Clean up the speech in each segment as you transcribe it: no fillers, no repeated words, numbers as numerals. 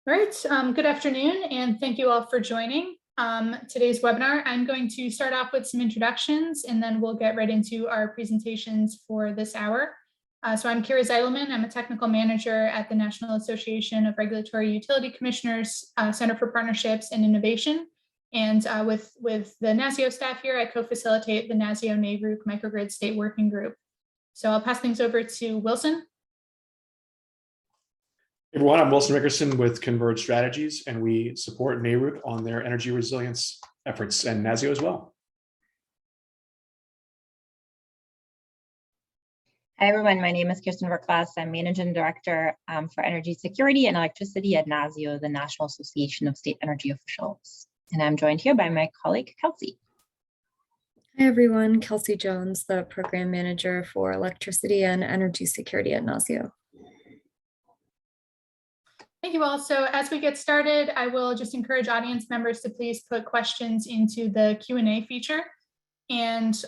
All right, good afternoon, and thank you all for joining today's webinar. I'm going to start off with some introductions, and then we'll get right into our presentations for this hour. So I'm Kira Zeidelman. I'm a technical manager at the National Association of Regulatory Utility Commissioners Center for Partnerships and Innovation. And with the NASEO staff here, I co-facilitate the NASEO-NARUC Microgrid State Working Group. So I'll pass things over to Wilson. Everyone, I'm Wilson Rickerson with Converge Strategies, and we support NARUC on their energy resilience efforts and NASEO as well. Hi, everyone. My name is Kirsten Verklas. I'm Managing Director for Energy Security and Electricity at NASEO, the National Association of State Energy Officials. And I'm joined here by my colleague, Kelsey. Hi, everyone. Kelsey Jones, the Program Manager for Electricity and Energy Security at NASEO. Thank you all. So as we get started, I will just encourage audience members to please put questions into the Q&A feature. And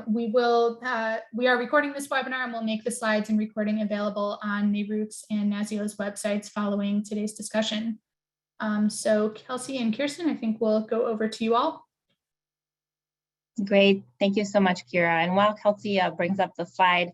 we are recording this webinar, and we'll make the slides and recording available on NARUC's and NASEO's websites following today's discussion. So Kelsey and Kirsten, I think we'll go over to you all. Great. Thank you so much, Kira. And while Kelsey brings up the slide,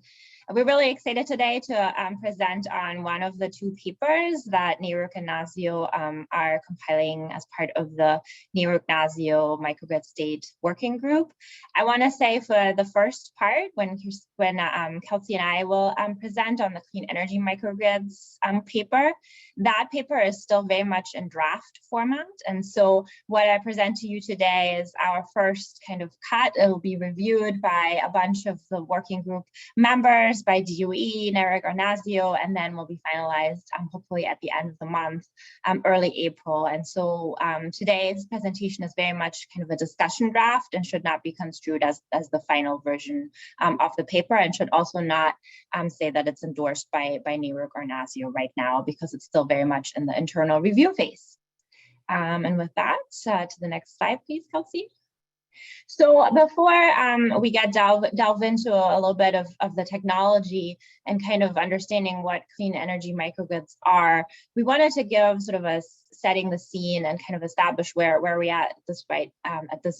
we're really excited today to present on one of the two papers that NARUC and NASEO are compiling as part of the NARUC-NASEO Microgrid State Working Group. I want to say for the first part, when Kelsey and I will present on the Clean Energy Microgrids paper, that paper is still very much in draft format. And so what I present to you today is our first kind of cut. It will be reviewed by a bunch of the working group members, by DOE, NARUC, or NASEO, and then will be finalized hopefully at the end of the month, early April. And so today's presentation is very much kind of a discussion draft and should not be construed as the final version of the paper, and should also not say that it's endorsed by NARUC or NASEO right now, because it's still very much in the internal review phase. And with that, to the next slide, please, Kelsey. So before we delve into a little bit of the technology and kind of understanding what clean energy microgrids are, we wanted to give sort of a setting the scene and kind of establish where we're at this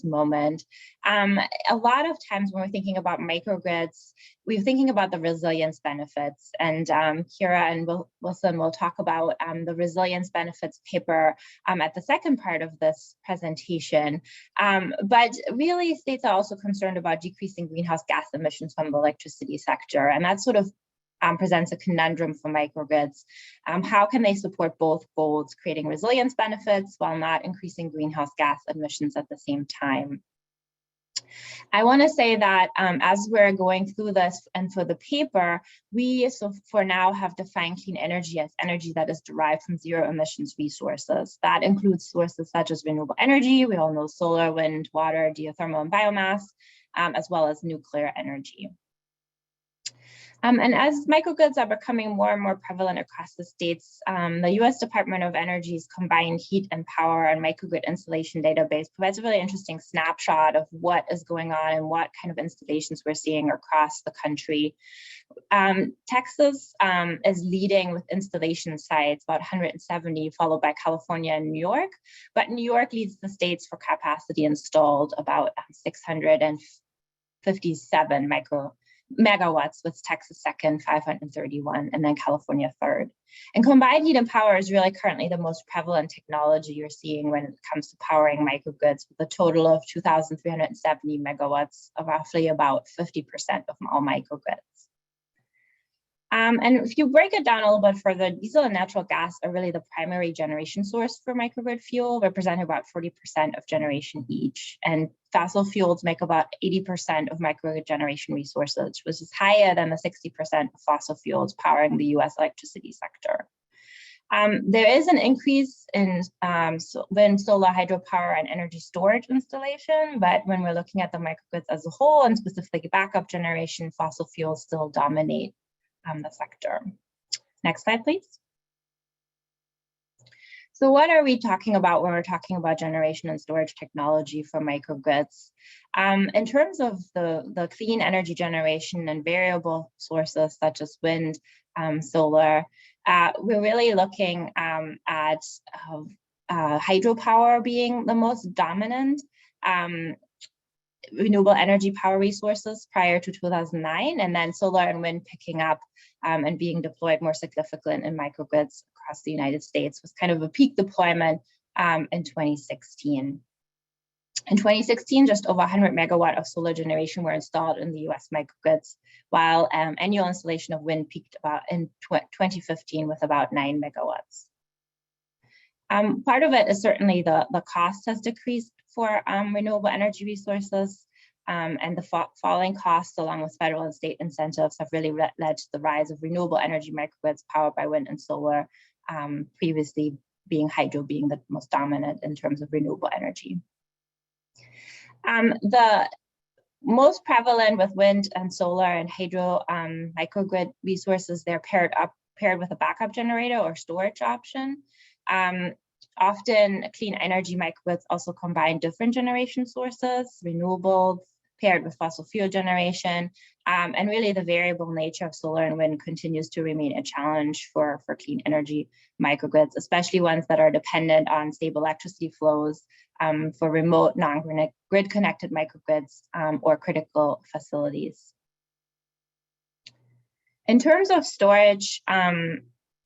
moment. A lot of times when we're thinking about microgrids, we're thinking about the resilience benefits, and Kira and Wilson will talk about the resilience benefits paper at the second part of this presentation. But really, states are also concerned about decreasing greenhouse gas emissions from the electricity sector, and that sort of presents a conundrum for microgrids. How can they support both goals, creating resilience benefits while not increasing greenhouse gas emissions at the same time? I want to say that as we're going through this and for the paper, we for now have defined clean energy as energy that is derived from zero emissions resources. That includes sources such as renewable energy. We all know solar, wind, water, geothermal, and biomass, as well as nuclear energy. And as microgrids are becoming more and more prevalent across the states, the U.S. Department of Energy's Combined Heat and Power and Microgrid Installation Database provides a really interesting snapshot of what is going on and what kind of installations we're seeing across the country. Texas is leading with installation sites, about 170, followed by California and New York. But New York leads the states for capacity installed, about 657 megawatts, with Texas second, 531, and then California third. And combined heat and power is really currently the most prevalent technology you're seeing when it comes to powering microgrids, with a total of 2,370 megawatts, of roughly about 50% of all microgrids. And if you break it down a little bit further, diesel and natural gas are really the primary generation source for microgrid fuel, representing about 40% of generation each. And fossil fuels make about 80% of microgrid generation resources, which is higher than the 60% of fossil fuels powering the US electricity sector. There is an increase in wind, solar, hydropower, and energy storage installation, but when we're looking at the microgrids as a whole, and specifically backup generation, fossil fuels still dominate the sector. Next slide, please. So what are we talking about when we're talking about generation and storage technology for microgrids? In terms of the clean energy generation and variable sources such as wind, solar, we're really looking at hydropower being the most dominant renewable energy power resources prior to 2009, and then solar and wind picking up and being deployed more significant in microgrids across the United States, was kind of a peak deployment in 2016. In 2016, just over 100 megawatt of solar generation were installed in the US microgrids, while annual installation of wind peaked about in 2015 with about 9 megawatts. Part of it is certainly the cost has decreased for renewable energy resources, and the falling costs along with federal and state incentives have really led to the rise of renewable energy microgrids powered by wind and solar, previously hydro being the most dominant in terms of renewable energy. The most prevalent with wind and solar and hydro microgrid resources, they're paired with a backup generator or storage option. Often clean energy microgrids also combine different generation sources, renewables paired with fossil fuel generation, and really the variable nature of solar and wind continues to remain a challenge for clean energy microgrids, especially ones that are dependent on stable electricity flows for remote non-grid connected microgrids or critical facilities. In terms of storage,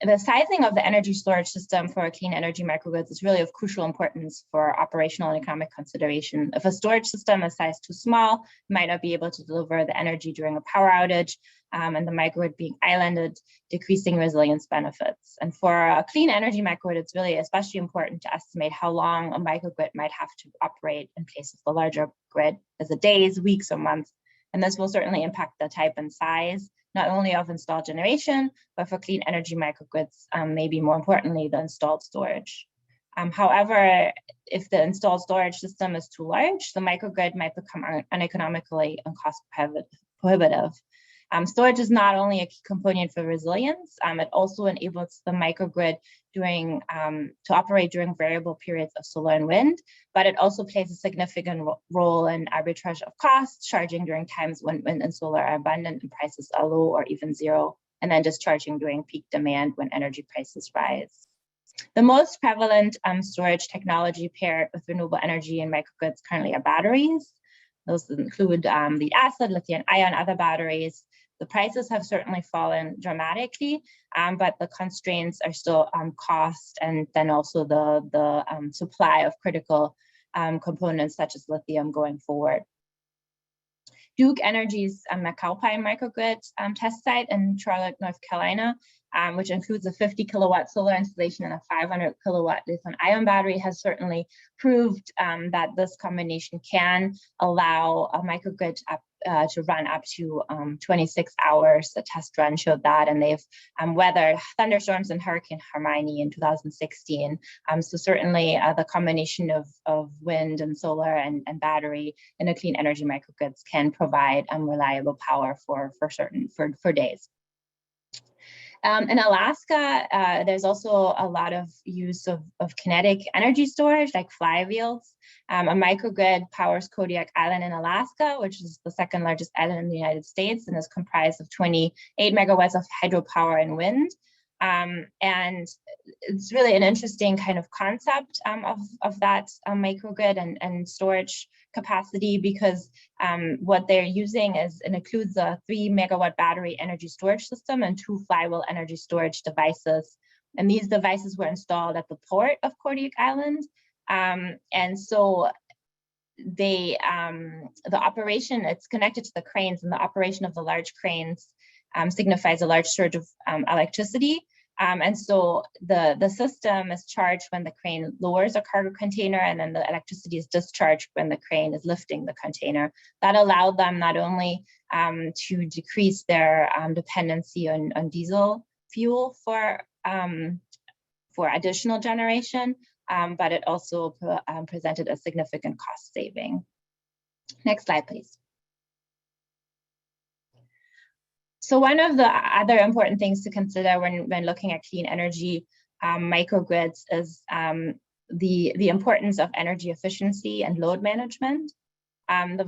the sizing of the energy storage system for clean energy microgrids is really of crucial importance for operational and economic consideration. If a storage system is sized too small, it might not be able to deliver the energy during a power outage, and the microgrid being islanded, decreasing resilience benefits. And for a clean energy microgrid, it's really especially important to estimate how long a microgrid might have to operate in place of the larger grid. Is it days, weeks, or months? And this will certainly impact the type and size, not only of installed generation, but for clean energy microgrids, maybe more importantly, the installed storage. However, if the installed storage system is too large, the microgrid might become uneconomically and cost prohibitive. Storage is not only a key component for resilience, it also enables the microgrid to operate during variable periods of solar and wind, but it also plays a significant role in arbitrage of costs, charging during times when wind and solar are abundant and prices are low or even zero, and then discharging during peak demand when energy prices rise. The most prevalent storage technology paired with renewable energy and microgrids currently are batteries. Those include lead acid, lithium ion, other batteries. The prices have certainly fallen dramatically, but the constraints are still cost and then also the supply of critical components such as lithium going forward. Duke Energy's McAlpine microgrid test site in Charlotte, North Carolina, which includes a 50 kilowatt solar installation and a 500 kilowatt lithium ion battery, has certainly proved that this combination can allow a microgrid to run up to 26 hours. The test run showed that, and they've weathered thunderstorms and Hurricane Hermione in 2016. So certainly the combination of wind and solar and battery in a clean energy microgrids can provide reliable power for days. In Alaska, there's also a lot of use of kinetic energy storage like flywheels. A microgrid powers Kodiak Island in Alaska, which is the second largest island in the United States and is comprised of 28 megawatts of hydropower and wind. And it's really an interesting kind of concept of that microgrid and storage capacity, because what they're using includes a 3 megawatt battery energy storage system and 2 flywheel energy storage devices. And these devices were installed at the port of Kodiak Island. And so the operation, it's connected to the cranes, and the operation of the large cranes signifies a large surge of electricity. And so the system is charged when the crane lowers a cargo container, and then the electricity is discharged when the crane is lifting the container. That allowed them not only to decrease their dependency on diesel fuel for additional generation, but it also presented a significant cost saving. Next slide, please. So one of the other important things to consider when looking at clean energy microgrids is the importance of energy efficiency and load management. I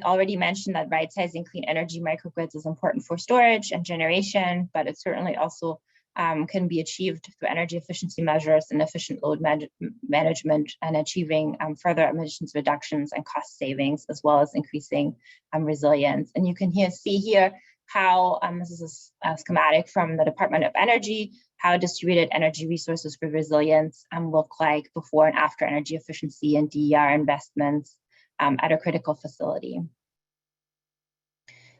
already mentioned that right-sizing clean energy microgrids is important for storage and generation, but it's certainly also can be achieved through energy efficiency measures and efficient load management, and achieving further emissions reductions and cost savings, as well as increasing resilience. And you can see here how this is a schematic from the Department of Energy, how distributed energy resources for resilience look like before and after energy efficiency and DER investments at a critical facility.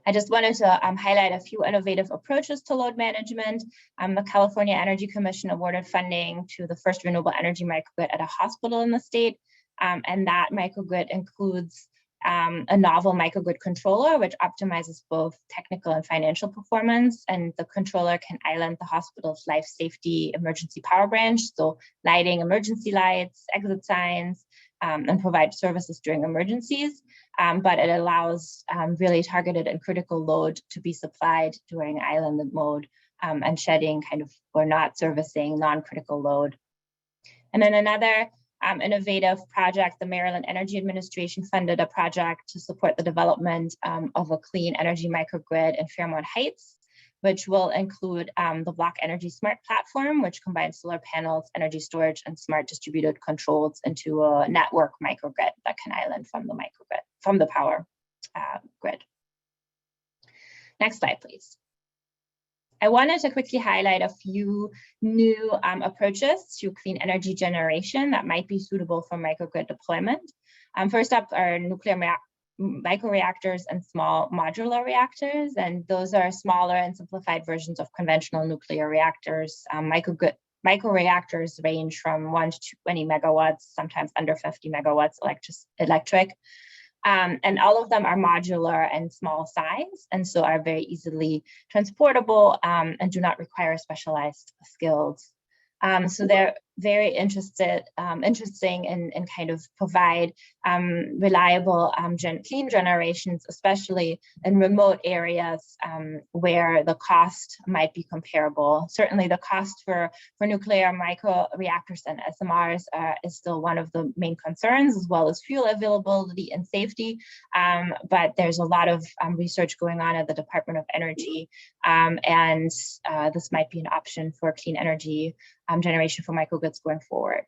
I just wanted to highlight a few innovative approaches to load management. The California Energy Commission awarded funding to the first renewable energy microgrid at a hospital in the state. And that microgrid includes a novel microgrid controller, which optimizes both technical and financial performance. And the controller can island the hospital's life safety emergency power branch, so lighting emergency lights, exit signs, and provide services during emergencies. But it allows really targeted and critical load to be supplied during islanded mode and shedding or not servicing non-critical load. And then another innovative project, the Maryland Energy Administration funded a project to support the development of a clean energy microgrid in Fairmont Heights, which will include the Block Energy Smart platform, which combines solar panels, energy storage, and smart distributed controls into a network microgrid that can island from the power grid. Next slide, please. I wanted to quickly highlight a few new approaches to clean energy generation that might be suitable for microgrid deployment. First up are nuclear microreactors and small modular reactors, and those are smaller and simplified versions of conventional nuclear reactors. Microreactors range from 1 to 20 megawatts, sometimes under 50 megawatts electric. And all of them are modular and small size, and so are very easily transportable and do not require specialized skills. So they're very interesting and provide reliable clean generations, especially in remote areas where the cost might be comparable. Certainly the cost for nuclear microreactors and SMRs is still one of the main concerns, as well as fuel availability and safety. But there's a lot of research going on at the Department of Energy, and this might be an option for clean energy generation for microgrids going forward.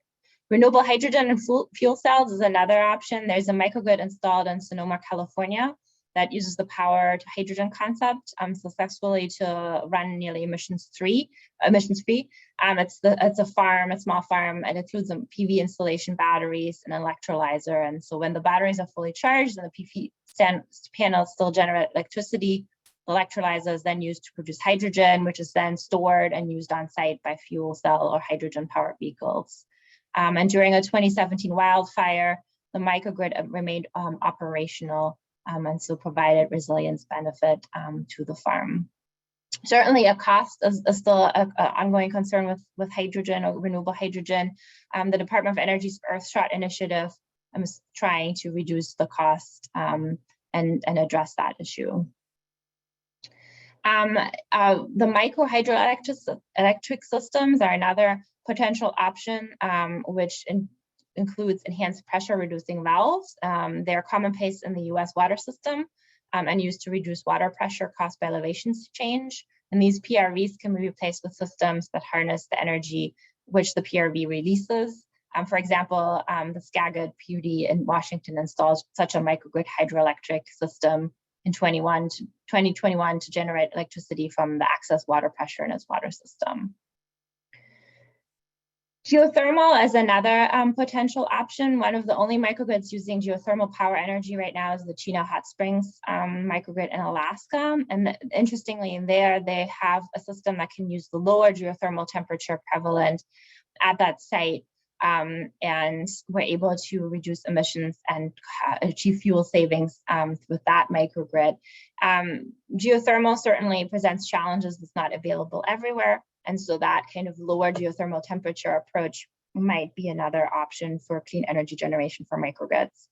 Renewable hydrogen and fuel cells is another option. There's a microgrid installed in Sonoma, California that uses the power to hydrogen concept successfully to run nearly emissions free. It's a small farm. It includes some PV installation, batteries, and electrolyzer. And so when the batteries are fully charged and the PV panels still generate electricity, the electrolyzer is then used to produce hydrogen, which is then stored and used on site by fuel cell or hydrogen powered vehicles. And during a 2017 wildfire, the microgrid remained operational and so provided resilience benefit to the farm. Certainly a cost is still an ongoing concern with hydrogen or renewable hydrogen. The Department of Energy's Earthshot initiative is trying to reduce the cost and address that issue. The micro hydroelectric systems are another potential option, which includes enhanced pressure reducing valves. They're commonplace in the US water system and used to reduce water pressure caused by elevation change. And these PRVs can be replaced with systems that harness the energy which the PRV releases. For example, the Skagit PUD in Washington installs such a microgrid hydroelectric system in 2021 to generate electricity from the excess water pressure in its water system. Geothermal is another potential option. One of the only microgrids using geothermal power energy right now is the Chino Hot Springs microgrid in Alaska. And interestingly, they have a system that can use the lower geothermal temperature prevalent at that site. And we're able to reduce emissions and achieve fuel savings with that microgrid. Geothermal certainly presents challenges that's not available everywhere. And so that kind of lower geothermal temperature approach might be another option for clean energy generation for microgrids.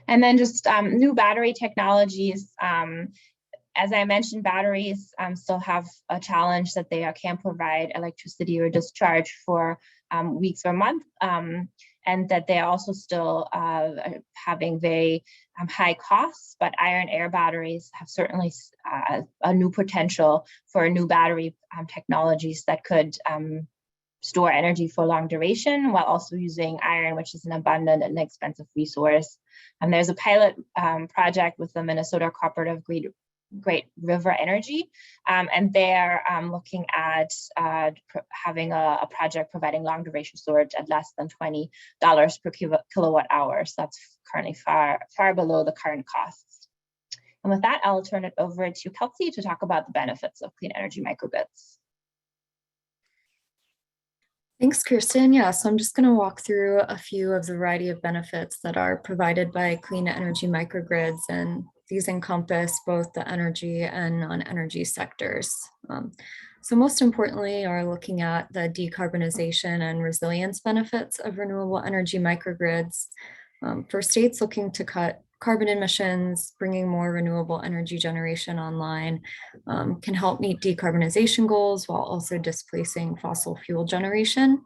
And then just new battery technologies. As I mentioned, batteries still have a challenge that they can't provide electricity or discharge for weeks or months. and that they're also still having very high costs, but iron air batteries have certainly a new potential for new battery technologies that could store energy for long duration while also using iron, which is an abundant and expensive resource. And there's a pilot project with the Minnesota Cooperative Great River Energy, and they're looking at having a project providing long duration storage at less than $20 per kilowatt hour. So that's currently far below the current costs. And with that, I'll turn it over to Kelsey to talk about the benefits of clean energy microgrids. Thanks, Kirsten. Yeah, so I'm just going to walk through a few of the variety of benefits that are provided by clean energy microgrids, and these encompass both the energy and non-energy sectors. So most importantly are looking at the decarbonization and resilience benefits of renewable energy microgrids. For states looking to cut carbon emissions, bringing more renewable energy generation online can help meet decarbonization goals while also displacing fossil fuel generation.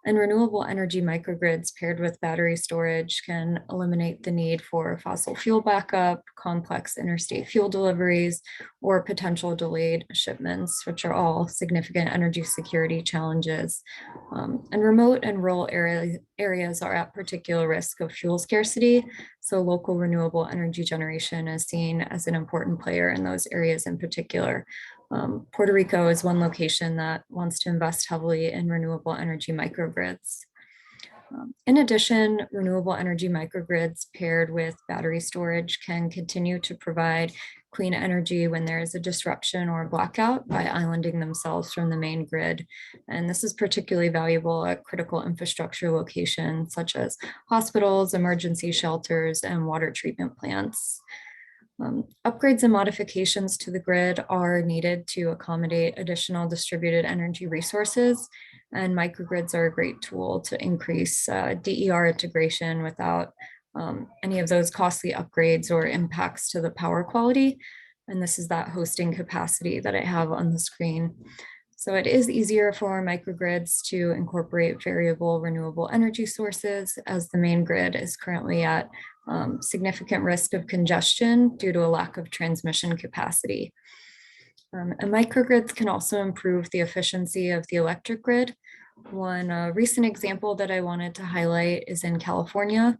And renewable energy microgrids paired with battery storage can eliminate the need for fossil fuel backup, complex interstate fuel deliveries, or potential delayed shipments, which are all significant energy security challenges. And remote and rural areas are at particular risk of fuel scarcity, so local renewable energy generation is seen as an important player in those areas in particular. Puerto Rico is one location that wants to invest heavily in renewable energy microgrids. In addition, renewable energy microgrids paired with battery storage can continue to provide clean energy when there is a disruption or blackout by islanding themselves from the main grid. And this is particularly valuable at critical infrastructure locations such as hospitals, emergency shelters, and water treatment plants. Upgrades and modifications to the grid are needed to accommodate additional distributed energy resources, and microgrids are a great tool to increase DER integration without any of those costly upgrades or impacts to the power quality. And this is that hosting capacity that I have on the screen. So it is easier for microgrids to incorporate variable renewable energy sources, as the main grid is currently at significant risk of congestion due to a lack of transmission capacity. And microgrids can also improve the efficiency of the electric grid. One recent example that I wanted to highlight is in California,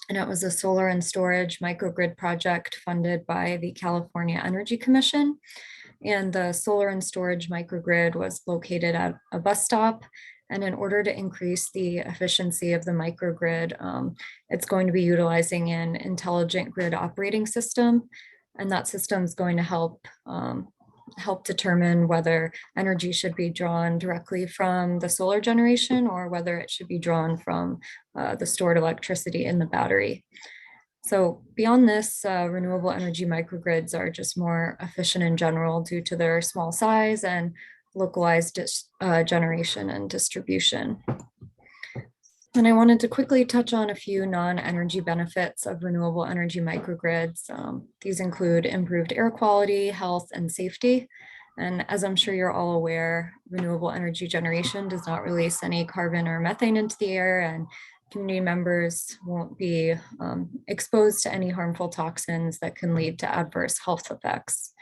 and it was a solar and storage microgrid project funded by the California Energy Commission. And the solar and storage microgrid was located at a bus stop. And in order to increase the efficiency of the microgrid, it's going to be utilizing an intelligent grid operating system. And that system is going to help determine whether energy should be drawn directly from the solar generation or whether it should be drawn from the stored electricity in the battery. So beyond this, renewable energy microgrids are just more efficient in general due to their small size and localized generation and distribution. And I wanted to quickly touch on a few non-energy benefits of renewable energy microgrids. These include improved air quality, health, and safety. And as I'm sure you're all aware, renewable energy generation does not release any carbon or methane into the air, and community members won't be exposed to any harmful toxins that can lead to adverse health effects.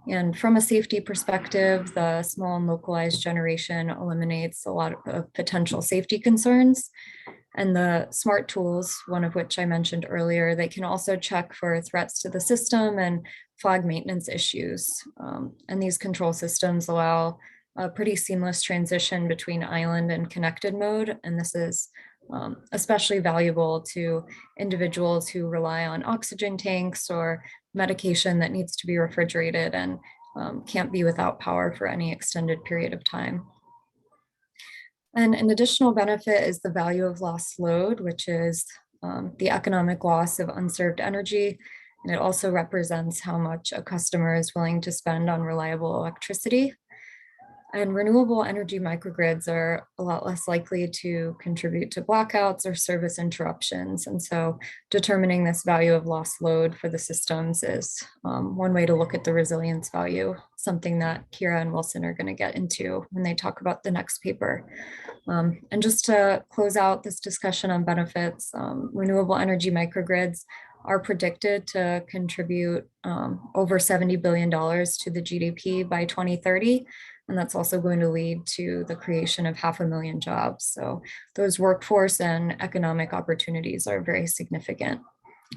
And from a safety perspective, the small and localized generation eliminates a lot of potential safety concerns. And the smart tools, one of which I mentioned earlier, they can also check for threats to the system and flag maintenance issues. And these control systems allow a pretty seamless transition between island and connected mode. And this is especially valuable to individuals who rely on oxygen tanks or medication that needs to be refrigerated and can't be without power for any extended period of time. And an additional benefit is the value of lost load, which is the economic loss of unserved energy. And it also represents how much a customer is willing to spend on reliable electricity. And renewable energy microgrids are a lot less likely to contribute to blackouts or service interruptions. And so determining this value of lost load for the systems is one way to look at the resilience value, something that Kira and Wilson are going to get into when they talk about the next paper. And just to close out this discussion on benefits, renewable energy microgrids are predicted to contribute over $70 billion to the GDP by 2030. And that's also going to lead to the creation of 500,000 jobs. So those workforce and economic opportunities are very significant.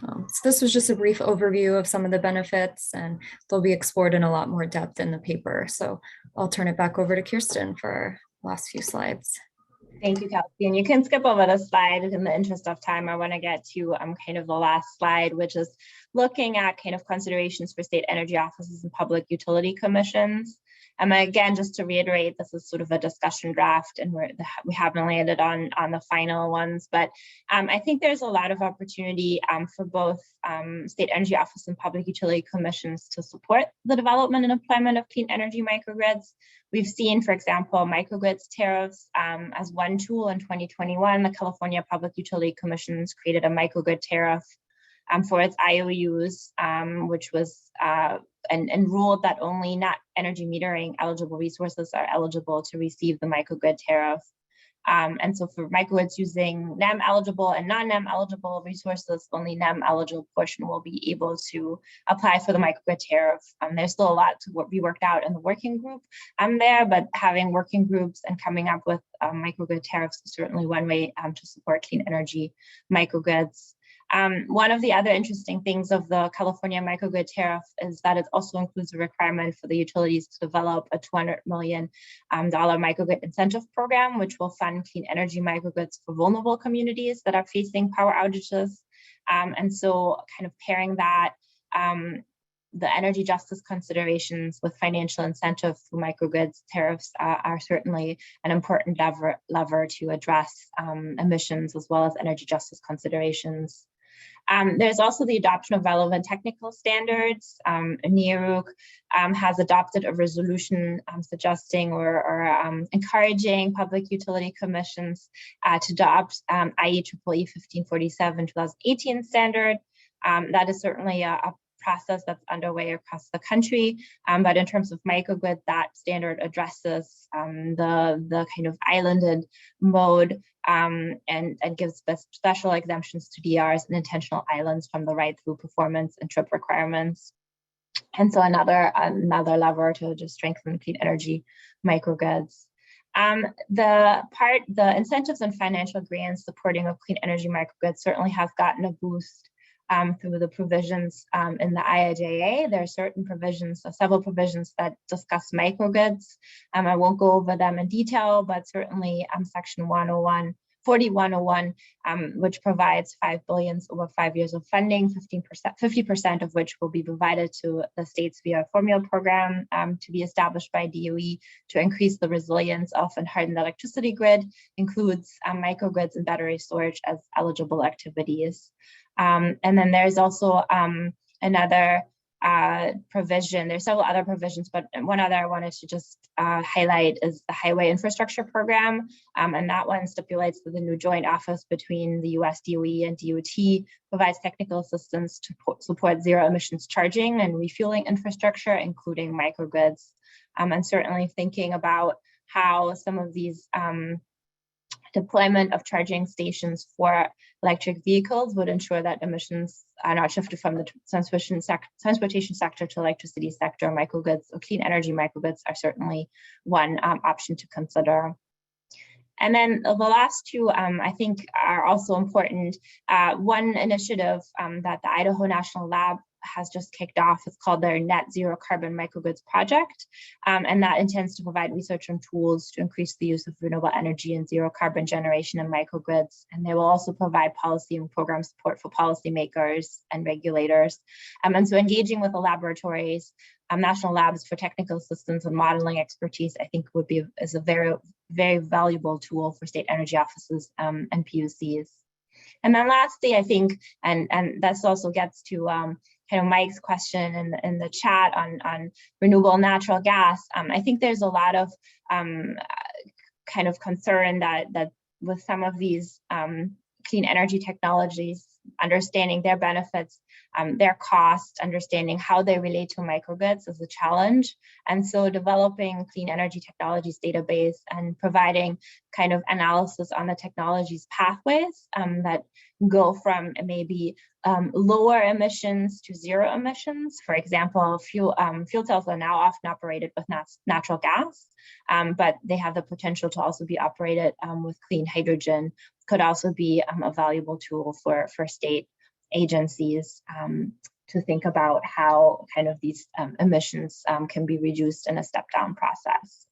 So this was just a brief overview of some of the benefits, and they'll be explored in a lot more depth in the paper. So I'll turn it back over to Kirsten for our last few slides. Thank you, Kelsey. And you can skip over the slide in the interest of time. I want to get to kind of the last slide, which is looking at kind of considerations for state energy offices and public utility commissions. Again, just to reiterate, this is sort of a discussion draft, and we haven't landed on the final ones. But I think there's a lot of opportunity for both state energy office and public utility commissions to support the development and deployment of clean energy microgrids. We've seen, for example, microgrids tariffs as one tool. In 2021, the California Public Utility Commissions created a microgrid tariff for its IOUs, which was and ruled that only not energy metering eligible resources are eligible to receive the microgrid tariff. And so for microgrids using NEM eligible and non-NEM eligible resources, only NEM eligible portion will be able to apply for the microgrid tariff. There's still a lot to be worked out in the working group there, but having working groups and coming up with microgrid tariffs is certainly one way to support clean energy microgrids. One of the other interesting things of the California microgrid tariff is that it also includes a requirement for the utilities to develop a $200 million microgrid incentive program, which will fund clean energy microgrids for vulnerable communities that are facing power outages. And so kind of pairing that, the energy justice considerations with financial incentive for microgrids tariffs are certainly an important lever to address emissions as well as energy justice considerations. There's also the adoption of relevant technical standards. NARUC has adopted a resolution suggesting or encouraging public utility commissions to adopt IEEE 1547 2018 standard. That is certainly a process that's underway across the country, but in terms of microgrid, that standard addresses the kind of islanded mode and gives special exemptions to DRs and intentional islands from the right through performance and trip requirements. And so another lever to just strengthen clean energy microgrids. The incentives and financial grants supporting of clean energy microgrids certainly have gotten a boost through the provisions in the IIJA. There are certain provisions, several provisions that discuss microgrids. I won't go over them in detail, but certainly Section 4101, which provides $5 billion over 5 years of funding, 50% of which will be provided to the states via a formula program to be established by DOE to increase the resilience of and harden the electricity grid, includes microgrids and battery storage as eligible activities. And then there's also another provision. There's several other provisions, but one other I wanted to just highlight is the Highway Infrastructure Program. And that one stipulates that the new joint office between the US DOE and DOT provides technical assistance to support zero emissions charging and refueling infrastructure, including microgrids. And certainly thinking about how some of these deployment of charging stations for electric vehicles would ensure that emissions are not shifted from the transportation sector to electricity sector. Microgrids or clean energy microgrids are certainly one option to consider. And then the last two, I think, are also important. One initiative that the Idaho National Lab has just kicked off is called their Net Zero Carbon Microgrids Project. And that intends to provide research and tools to increase the use of renewable energy and zero carbon generation in microgrids. And they will also provide policy and program support for policymakers and regulators. And so engaging with the laboratories, national labs for technical assistance and modeling expertise, I think is a very, very valuable tool for state energy offices and PUCs. And then lastly, I think, and this also gets to kind of Mike's question in the chat on renewable natural gas. I think there's a lot of kind of concern that with some of these clean energy technologies understanding their benefits, their cost, understanding how they relate to microgrids is a challenge. And so developing clean energy technologies database and providing kind of analysis on the technologies pathways that go from maybe lower emissions to zero emissions. For example, fuel cells are now often operated with natural gas, but they have the potential to also be operated with clean hydrogen. Could also be a valuable tool for state agencies to think about how kind of these emissions can be reduced in a step-down process.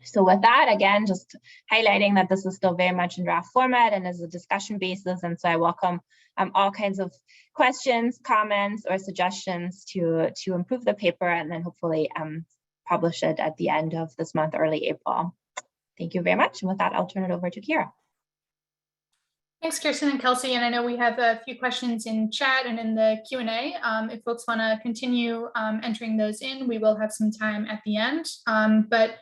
So with that, again, just highlighting that this is still very much in draft format and is a discussion basis. And so I welcome all kinds of questions, comments, or suggestions to improve the paper and then hopefully publish it at the end of this month, early April. Thank you very much. And with that, I'll turn it over to Kira. Thanks, Kirsten and Kelsey. And I know we have a few questions in chat and in the Q&A. If folks want to continue entering those in, we will have some time at the end. But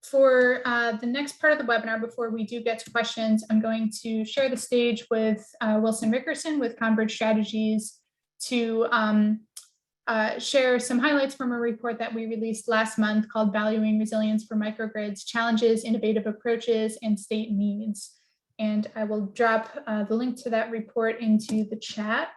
for the next part of the webinar, before we do get to questions, I'm going to share the stage with Wilson Rickerson with Converge Strategies to share some highlights from a report that we released last month called Valuing Resilience for Microgrids, Challenges, Innovative Approaches, and State Needs. And I will drop the link to that report into the chat.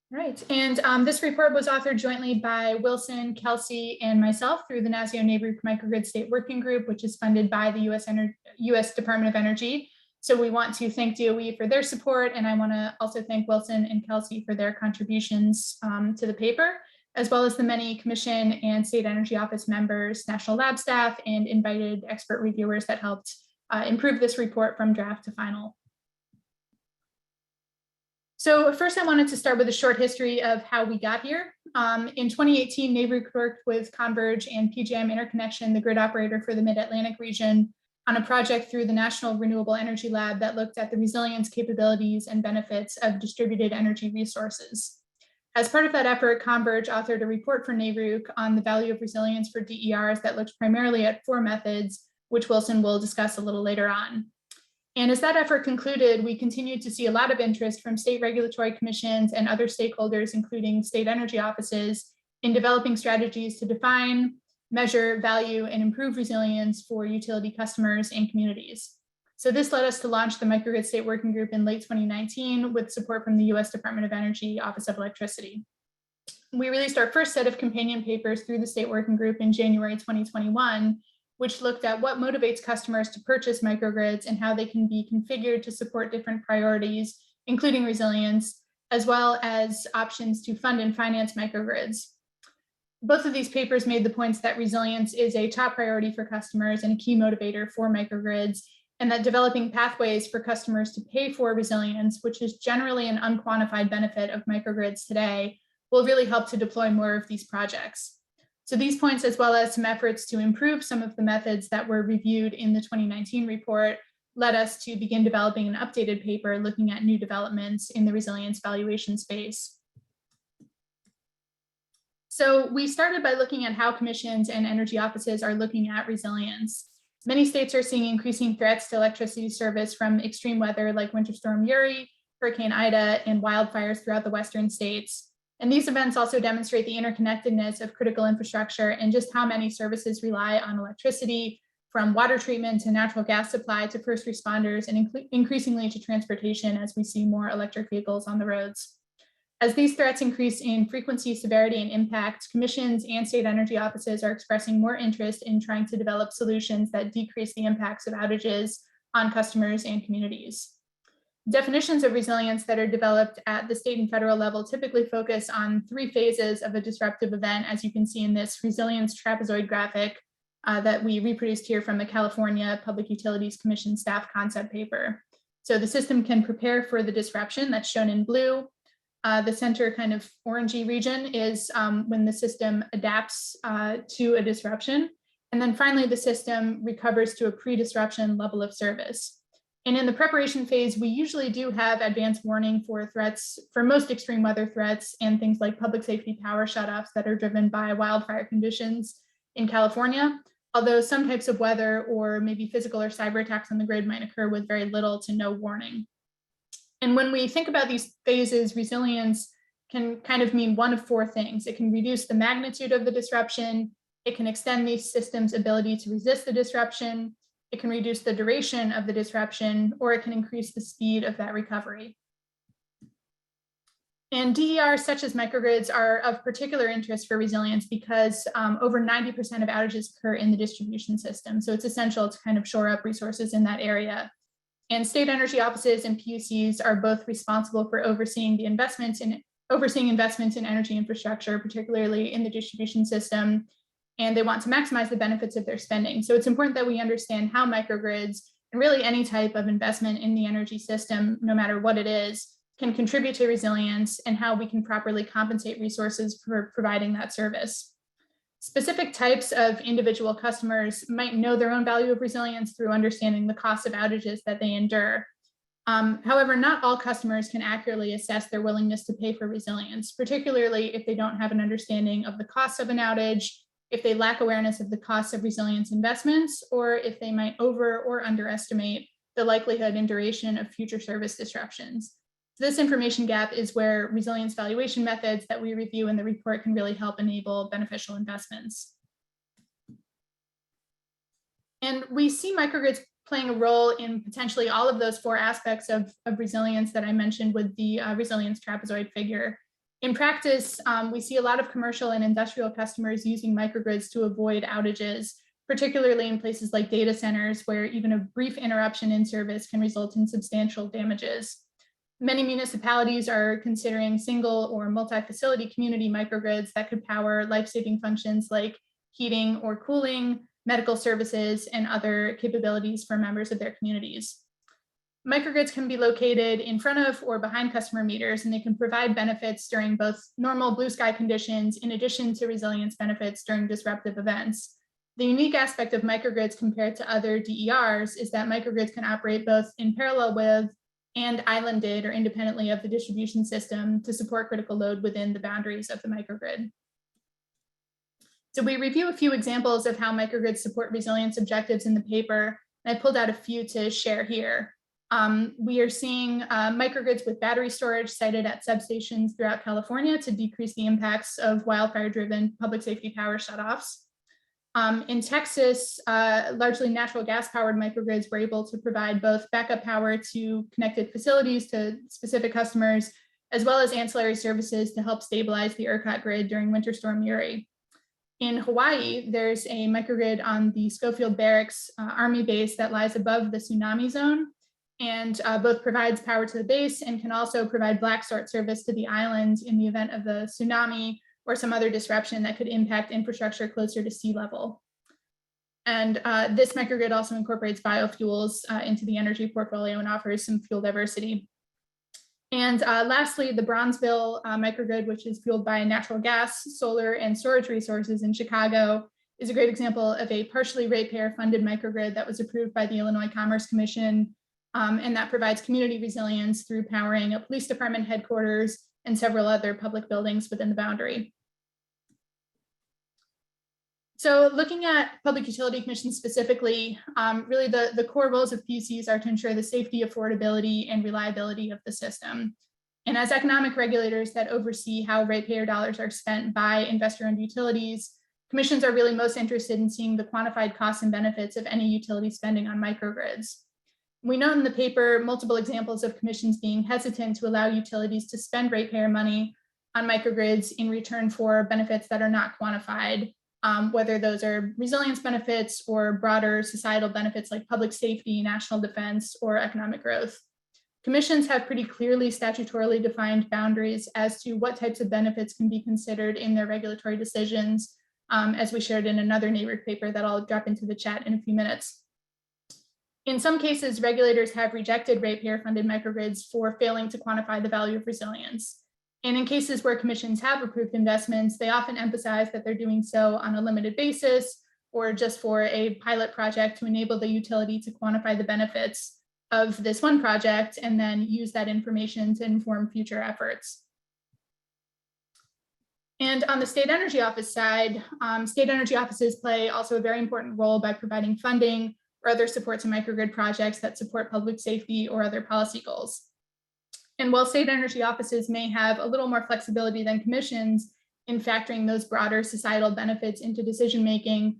All right, and this report was authored jointly by Wilson, Kelsey, and myself through the NASEO-NARUC Microgrid State Working Group, which is funded by the U.S. Department of Energy. So we want to thank DOE for their support, and I want to also thank Wilson and Kelsey for their contributions to the paper, as well as the many Commission and State Energy Office members, national lab staff, and invited expert reviewers that helped improve this report from draft to final. So first, I wanted to start with a short history of how we got here. In 2018, NARUC worked with Converge and PJM Interconnection, the grid operator for the Mid-Atlantic region, on a project through the National Renewable Energy Lab that looked at the resilience capabilities and benefits of distributed energy resources. As part of that effort, Converge authored a report for NARUC on the value of resilience for DERs that looked primarily at 4 methods, which Wilson will discuss a little later on. And as that effort concluded, we continued to see a lot of interest from state regulatory commissions and other stakeholders, including state energy offices, in developing strategies to define, measure, value, and improve resilience for utility customers and communities. So this led us to launch the Microgrid State Working Group in late 2019 with support from the U.S. Department of Energy, Office of Electricity. We released our first set of companion papers through the State Working Group in January 2021, which looked at what motivates customers to purchase microgrids and how they can be configured to support different priorities, including resilience, as well as options to fund and finance microgrids. Both of these papers made the points that resilience is a top priority for customers and a key motivator for microgrids, and that developing pathways for customers to pay for resilience, which is generally an unquantified benefit of microgrids today, will really help to deploy more of these projects. So these points, as well as some efforts to improve some of the methods that were reviewed in the 2019 report, led us to begin developing an updated paper looking at new developments in the resilience valuation space. So we started by looking at how commissions and energy offices are looking at resilience. Many states are seeing increasing threats to electricity service from extreme weather like Winter Storm Uri, Hurricane Ida, and wildfires throughout the Western states. And these events also demonstrate the interconnectedness of critical infrastructure and just how many services rely on electricity, from water treatment to natural gas supply to first responders and increasingly to transportation as we see more electric vehicles on the roads. As these threats increase in frequency, severity, and impact, commissions and state energy offices are expressing more interest in trying to develop solutions that decrease the impacts of outages on customers and communities. Definitions of resilience that are developed at the state and federal level typically focus on 3 phases of a disruptive event, as you can see in this resilience trapezoid graphic that we reproduced here from the California Public Utilities Commission staff concept paper. So the system can prepare for the disruption that's shown in blue. The center kind of orangey region is when the system adapts to a disruption. And then finally, the system recovers to a pre-disruption level of service. And in the preparation phase, we usually do have advanced warning for threats, for most extreme weather threats and things like public safety power shutoffs that are driven by wildfire conditions in California. although some types of weather or maybe physical or cyber attacks on the grid might occur with very little to no warning. And when we think about these phases, resilience can kind of mean one of four things. It can reduce the magnitude of the disruption, it can extend these systems' ability to resist the disruption, it can reduce the duration of the disruption, or it can increase the speed of that recovery. And DERs such as microgrids are of particular interest for resilience because over 90% of outages occur in the distribution system. So it's essential to kind of shore up resources in that area. And state energy offices and PUCs are both responsible for overseeing investments in energy infrastructure, particularly in the distribution system. And they want to maximize the benefits of their spending. So it's important that we understand how microgrids and really any type of investment in the energy system, no matter what it is, can contribute to resilience and how we can properly compensate resources for providing that service. Specific types of individual customers might know their own value of resilience through understanding the cost of outages that they endure. However, not all customers can accurately assess their willingness to pay for resilience, particularly if they don't have an understanding of the cost of an outage, if they lack awareness of the cost of resilience investments, or if they might over or underestimate the likelihood and duration of future service disruptions. This information gap is where resilience valuation methods that we review in the report can really help enable beneficial investments. And we see microgrids playing a role in potentially all of those four aspects of resilience that I mentioned with the resilience trapezoid figure. In practice, we see a lot of commercial and industrial customers using microgrids to avoid outages, particularly in places like data centers, where even a brief interruption in service can result in substantial damages. Many municipalities are considering single or multi-facility community microgrids that could power life-saving functions like heating or cooling, medical services, and other capabilities for members of their communities. Microgrids can be located in front of or behind customer meters, and they can provide benefits during both normal blue sky conditions, in addition to resilience benefits during disruptive events. The unique aspect of microgrids compared to other DERs is that microgrids can operate both in parallel with and islanded or independently of the distribution system to support critical load within the boundaries of the microgrid. So we review a few examples of how microgrids support resilience objectives in the paper, and I pulled out a few to share here. We are seeing microgrids with battery storage sited at substations throughout California to decrease the impacts of wildfire-driven public safety power shutoffs. In Texas, largely natural gas-powered microgrids were able to provide both backup power to connected facilities to specific customers, as well as ancillary services to help stabilize the ERCOT grid during Winter Storm Uri. In Hawaii, there's a microgrid on the Schofield Barracks Army base that lies above the tsunami zone, and both provides power to the base and can also provide black start service to the island in the event of the tsunami or some other disruption that could impact infrastructure closer to sea level. And this microgrid also incorporates biofuels into the energy portfolio and offers some fuel diversity. And lastly, the Bronzeville microgrid, which is fueled by natural gas, solar, and storage resources in Chicago, is a great example of a partially ratepayer funded microgrid that was approved by the Illinois Commerce Commission, and that provides community resilience through powering a police department headquarters and several other public buildings within the boundary. So looking at public utility commissions specifically, really the core roles of PUCs are to ensure the safety, affordability, and reliability of the system. And as economic regulators that oversee how ratepayer dollars are spent by investor-owned utilities, commissions are really most interested in seeing the quantified costs and benefits of any utility spending on microgrids. We note in the paper multiple examples of commissions being hesitant to allow utilities to spend ratepayer money on microgrids in return for benefits that are not quantified, whether those are resilience benefits or broader societal benefits like public safety, national defense, or economic growth. Commissions have pretty clearly statutorily defined boundaries as to what types of benefits can be considered in their regulatory decisions, as we shared in another NARUC paper that I'll drop into the chat in a few minutes. In some cases, regulators have rejected ratepayer-funded microgrids for failing to quantify the value of resilience. And in cases where commissions have approved investments, they often emphasize that they're doing so on a limited basis or just for a pilot project to enable the utility to quantify the benefits of this one project and then use that information to inform future efforts. And on the state energy office side, state energy offices play also a very important role by providing funding or other support to microgrid projects that support public safety or other policy goals. And while state energy offices may have a little more flexibility than commissions in factoring those broader societal benefits into decision-making,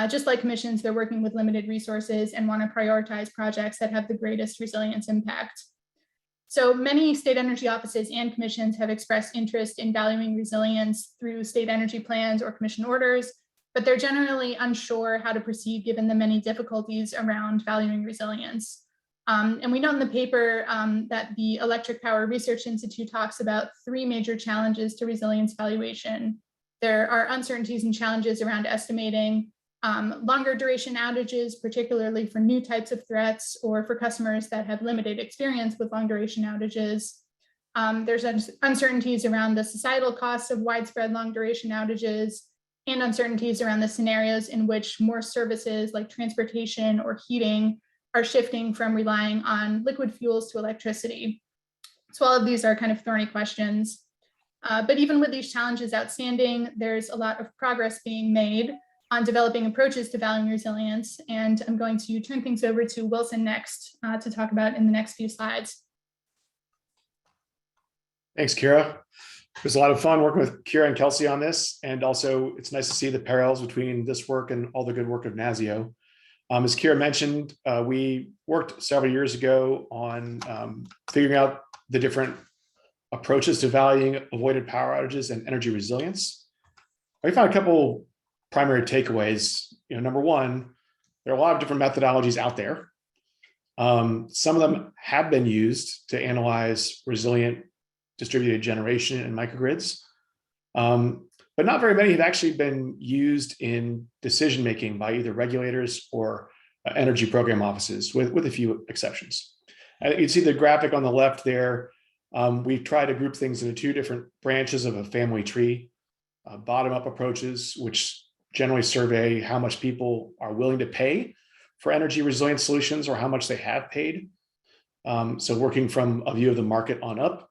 just like commissions, they're working with limited resources and want to prioritize projects that have the greatest resilience impact. So many state energy offices and commissions have expressed interest in valuing resilience through state energy plans or commission orders, but they're generally unsure how to proceed given the many difficulties around valuing resilience. And we note in the paper that the Electric Power Research Institute talks about 3 major challenges to resilience valuation. There are uncertainties and challenges around estimating longer duration outages, particularly for new types of threats or for customers that have limited experience with long duration outages. There's uncertainties around the societal costs of widespread long duration outages and uncertainties around the scenarios in which more services like transportation or heating are shifting from relying on liquid fuels to electricity. So all of these are kind of thorny questions. But even with these challenges outstanding, there's a lot of progress being made on developing approaches to valuing resilience. And I'm going to turn things over to Wilson next to talk about in the next few slides. Thanks, Kira. It was a lot of fun working with Kira and Kelsey on this. And also it's nice to see the parallels between this work and all the good work of NASEO. As Kira mentioned, we worked several years ago on figuring out the different approaches to valuing avoided power outages and energy resilience. We found a couple primary takeaways. Number one, there are a lot of different methodologies out there. Some of them have been used to analyze resilient distributed generation and microgrids, but not very many have actually been used in decision-making by either regulators or energy program offices, with a few exceptions. You can see the graphic on the left there. We try to group things into 2 different branches of a family tree, bottom-up approaches, which generally survey how much people are willing to pay for energy resilient solutions or how much they have paid. So working from a view of the market on up.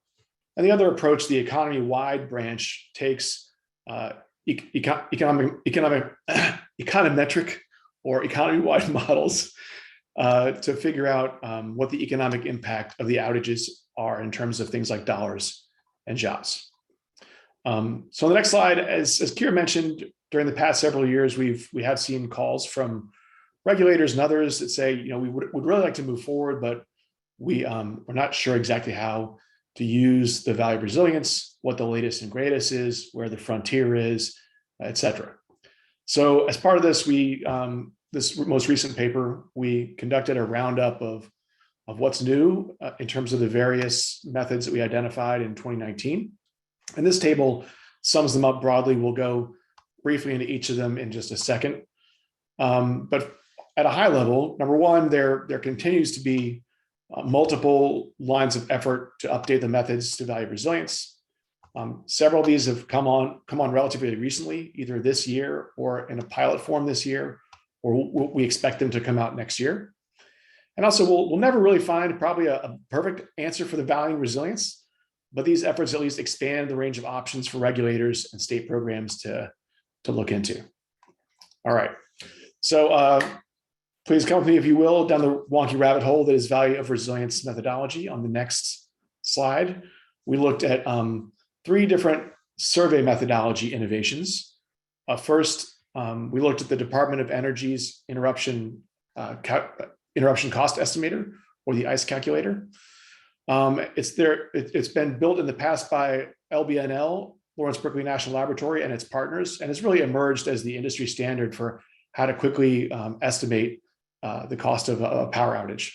And the other approach, the economy-wide branch, takes econometric or economy-wide models to figure out what the economic impact of the outages are in terms of things like dollars and jobs. So on the next slide, as Kira mentioned, during the past several years, we have seen calls from regulators and others that say, we would really like to move forward, but we're not sure exactly how to use the value of resilience, what the latest and greatest is, where the frontier is, et cetera. So as part of this, this most recent paper, we conducted a roundup of what's new in terms of the various methods that we identified in 2019. And this table sums them up broadly. We'll go briefly into each of them in just a second. But at a high level, number one, there continues to be multiple lines of effort to update the methods to value resilience. Several of these have come on relatively recently, either this year or in a pilot form this year, or we expect them to come out next year. And also, we'll never really find probably a perfect answer for the valuing resilience, but these efforts at least expand the range of options for regulators and state programs to look into. All right, so please come with me, if you will, down the wonky rabbit hole that is value of resilience methodology. On the next slide, we looked at 3 different survey methodology innovations. First, we looked at the Department of Energy's interruption cost estimator, or the ICE calculator. It's been built in the past by LBNL, Lawrence Berkeley National Laboratory, and its partners, and it's really emerged as the industry standard for how to quickly estimate the cost of a power outage.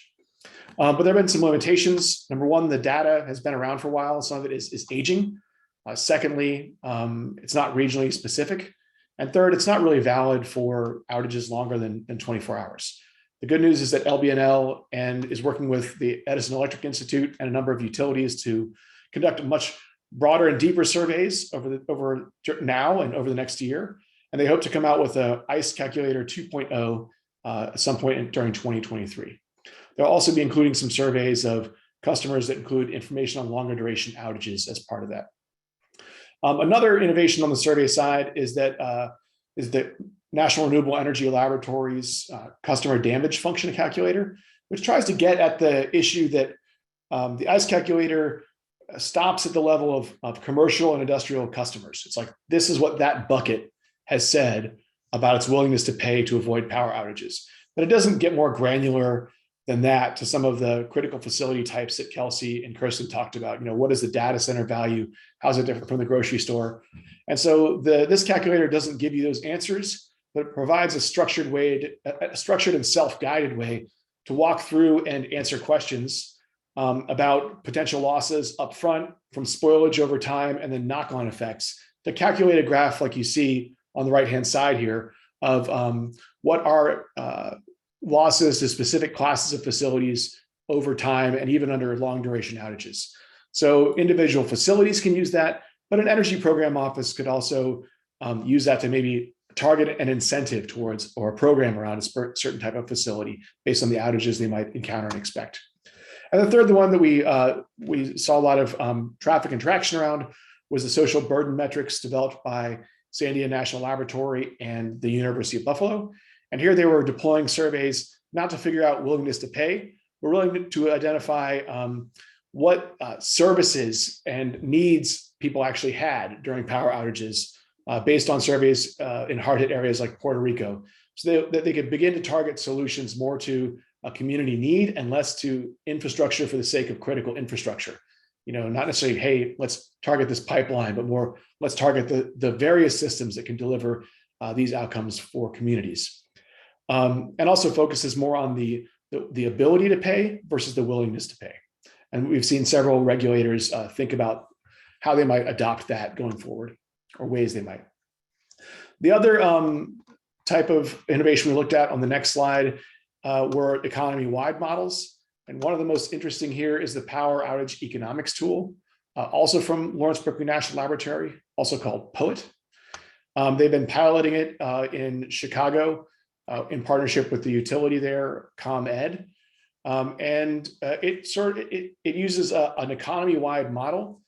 But there have been some limitations. Number one, the data has been around for a while. Some of it is aging. Secondly, it's not regionally specific. And third, it's not really valid for outages longer than 24 hours. The good news is that LBNL is working with the Edison Electric Institute and a number of utilities to conduct much broader and deeper surveys over now and over the next year. And they hope to come out with a ICE Calculator 2.0 at some point during 2023. They'll also be including some surveys of customers that include information on longer duration outages as part of that. Another innovation on the survey side is that National Renewable Energy Laboratories customer damage function calculator, which tries to get at the issue that the ICE calculator stops at the level of commercial and industrial customers. It's like, this is what that bucket has said about its willingness to pay to avoid power outages. But it doesn't get more granular than that to some of the critical facility types that Kelsey and Kirsten talked about. You know, what is the data center value? How's it different from the grocery store? And so this calculator doesn't give you those answers, but it provides a structured and self-guided way to walk through and answer questions about potential losses upfront from spoilage over time and then knock-on effects to calculate a graph like you see on the right-hand side here of what are losses to specific classes of facilities over time and even under long duration outages. So individual facilities can use that, but an energy program office could also use that to maybe target an incentive towards or a program around a certain type of facility based on the outages they might encounter and expect. And the third, the one that we saw a lot of traffic and traction around, was the social burden metrics developed by Sandia National Laboratory and the University of Buffalo. And here they were deploying surveys not to figure out willingness to pay, but really to identify what services and needs people actually had during power outages based on surveys in hard-hit areas like Puerto Rico, so that they could begin to target solutions more to a community need and less to infrastructure for the sake of critical infrastructure. You know, not necessarily, hey, let's target this pipeline, but more, let's target the various systems that can deliver these outcomes for communities. And also focuses more on the ability to pay versus the willingness to pay. And we've seen several regulators think about how they might adopt that going forward, or ways they might. The other type of innovation we looked at on the next slide were economy-wide models. And one of the most interesting here is the Power Outage Economics tool, also from Lawrence Berkeley National Laboratory, also called POET. They've been piloting it in Chicago in partnership with the utility there, ComEd. And it uses an economy-wide model